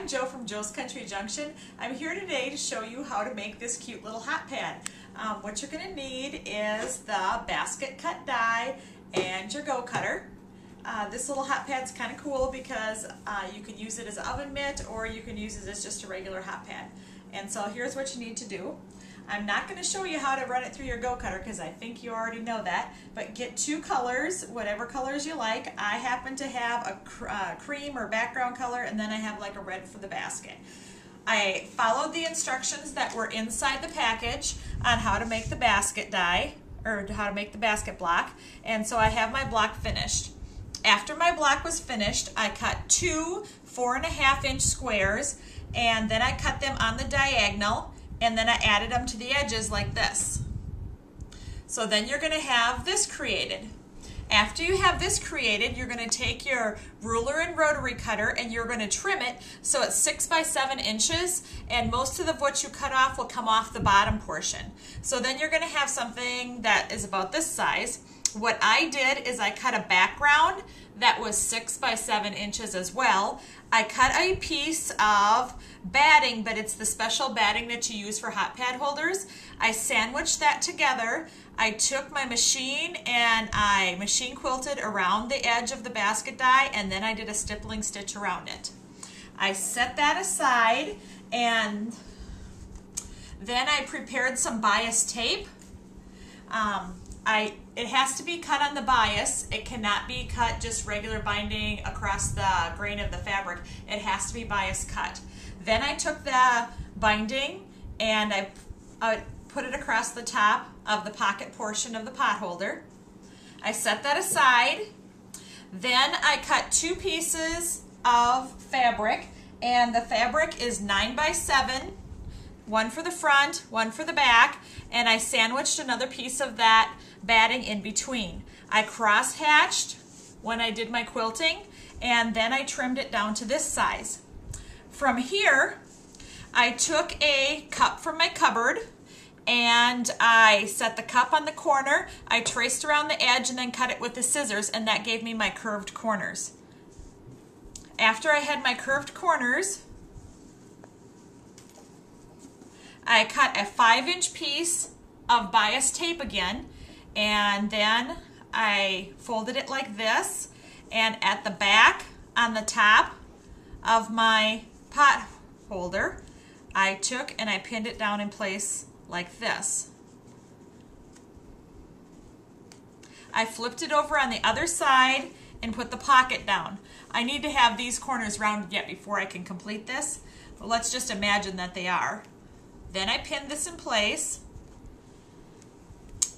Jo from Joe's Country Junction. I'm here today to show you how to make this cute little hot pad. What you're going to need is the basket cut die and your Go cutter. This little hot pad's kind of cool because you can use it as an oven mitt or you can use it as just a regular hot pad. And so here's what you need to do. I'm not going to show you how to run it through your Go cutter because I think you already know that, but get two colors, whatever colors you like. I happen to have a cream or background color, and then I have like a red for the basket. I followed the instructions that were inside the package on how to make the basket die, or how to make the basket block, and so I have my block finished. After my block was finished, I cut two 4.5-inch squares, and then I cut them on the diagonal, and then I added them to the edges like this. So then you're going to have this created. After you have this created, you're going to take your ruler and rotary cutter and you're going to trim it so it's 6 by 7 inches, and most of what you cut off will come off the bottom portion. So then you're going to have something that is about this size. What I did is I cut a background that was 6 by 7 inches as well. I cut a piece of batting, but it's the special batting that you use for hot pad holders. I sandwiched that together. I took my machine and I machine quilted around the edge of the basket die, and then I did a stippling stitch around it. I set that aside, and then I prepared some bias tape. It has to be cut on the bias. It cannot be cut just regular binding across the grain of the fabric. It has to be bias cut. Then I took the binding and I put it across the top of the pocket portion of the pot holder. I set that aside. Then I cut two pieces of fabric, and the fabric is 9 by 7. One for the front, one for the back, and I sandwiched another piece of that batting in between. I cross-hatched when I did my quilting, and then I trimmed it down to this size. From here, I took a cup from my cupboard and I set the cup on the corner. I traced around the edge and then cut it with the scissors, and that gave me my curved corners. After I had my curved corners, I cut a 5-inch piece of bias tape again, and then I folded it like this, and at the back on the top of my pot holder, I took and I pinned it down in place like this. I flipped it over on the other side and put the pocket down. I need to have these corners rounded yet before I can complete this, but let's just imagine that they are. Then I pinned this in place,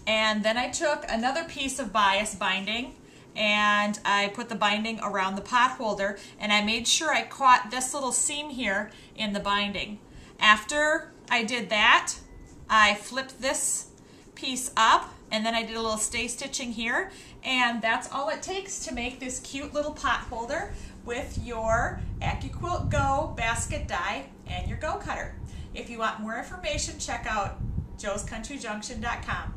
and then I took another piece of bias binding and I put the binding around the pot holder, and I made sure I caught this little seam here in the binding. After I did that, I flipped this piece up, and then I did a little stay stitching here, and that's all it takes to make this cute little pot holder with your Accuquilt GO basket die and your Go cutter. If you want more information, check out joescountryjunction.com.